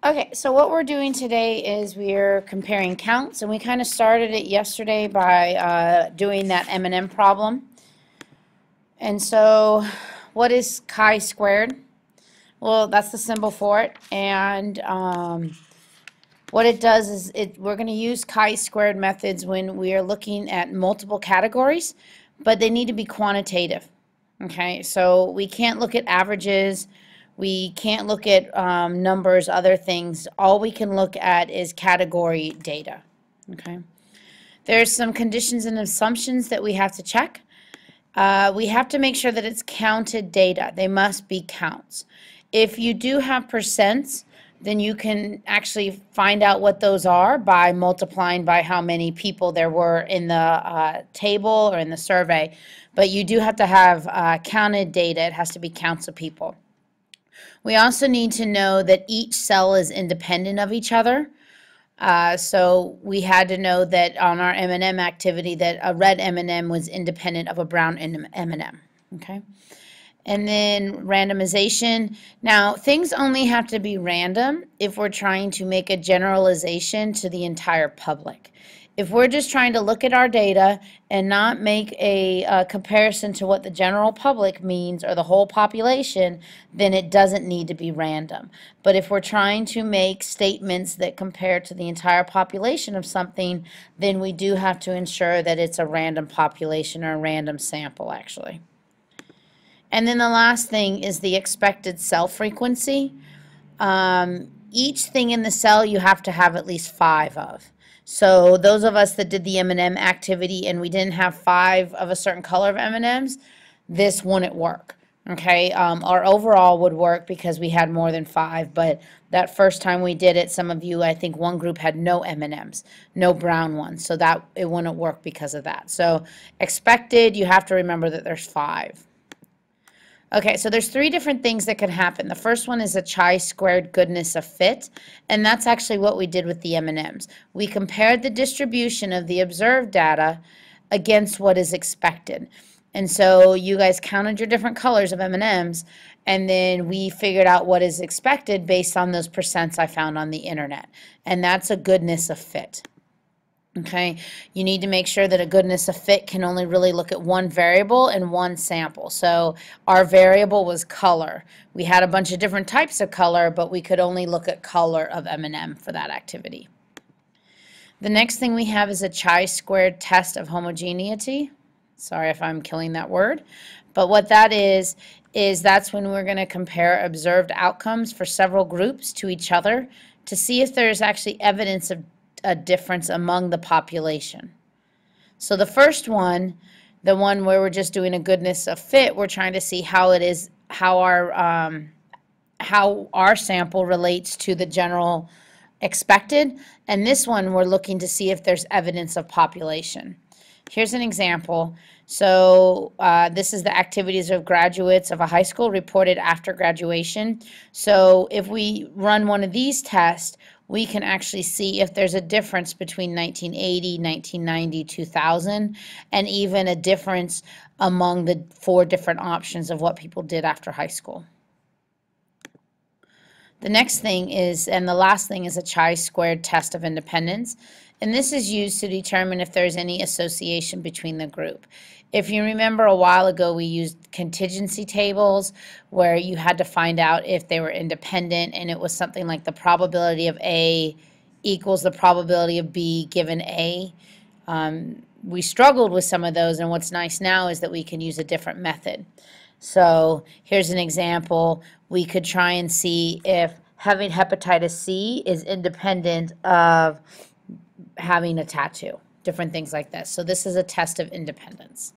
Okay, so what we're doing today is we're comparing counts, and we kind of started it yesterday by doing that M&M problem. And so what is chi-squared? Well, that's the symbol for it, and what it does is we're going to use chi-squared methods when we are looking at multiple categories, but they need to be quantitative. Okay, so we can't look at averages. We can't look at numbers, other things. All we can look at is category data. Okay. There's some conditions and assumptions that we have to check. We have to make sure that it's counted data. They must be counts. If you do have percents, then you can actually find out what those are by multiplying by how many people there were in the table or in the survey. But you do have to have counted data. It has to be counts of people. We also need to know that each cell is independent of each other. So we had to know that on our M&M activity that a red M&M was independent of a brown M&M. Okay. And then randomization. Now, things only have to be random if we're trying to make a generalization to the entire public. If we're just trying to look at our data and not make a comparison to what the general public means or the whole population, then it doesn't need to be random. But if we're trying to make statements that compare to the entire population of something, then we do have to ensure that it's a random population or a random sample, actually. And then the last thing is the expected cell frequency. Each thing in the cell you have to have at least 5 of. So those of us that did the M&M activity and we didn't have 5 of a certain color of M&Ms, this wouldn't work. Okay, our overall would work because we had more than 5, but that first time we did it, some of you, I think one group had no M&Ms, no brown ones, so that it wouldn't work because of that. So expected, you have to remember that there's 5. Okay, so there's 3 different things that can happen. The first one is a chi-squared goodness of fit, and that's actually what we did with the M&Ms. We compared the distribution of the observed data against what is expected. And so you guys counted your different colors of M&Ms, and then we figured out what is expected based on those percents I found on the internet. And that's a goodness of fit. Okay, you need to make sure that a goodness of fit can only really look at one variable and one sample. So our variable was color. We had a bunch of different types of color, but we could only look at color of M&M for that activity. The next thing we have is a chi-squared test of homogeneity. Sorry if I'm killing that word. But what that is that's when we're going to compare observed outcomes for several groups to each other to see if there's actually evidence of a difference among the population. So the first one, the one where we're just doing a goodness of fit, we're trying to see how it is, how our sample relates to the general expected. And this one, we're looking to see if there's evidence of population. Here's an example. So this is the activities of graduates of a high school reported after graduation. So if we run one of these tests, we can actually see if there's a difference between 1980, 1990, 2000, and even a difference among the 4 different options of what people did after high school. The next thing is, and the last thing is a chi-squared test of independence. And this is used to determine if there's any association between the group. If you remember a while ago, we used contingency tables where you had to find out if they were independent, and it was something like the probability of A equals the probability of B given A. We struggled with some of those, and what's nice now is that we can use a different method. So here's an example. We could try and see if having hepatitis C is independent of having a tattoo, different things like this. So this is a test of independence.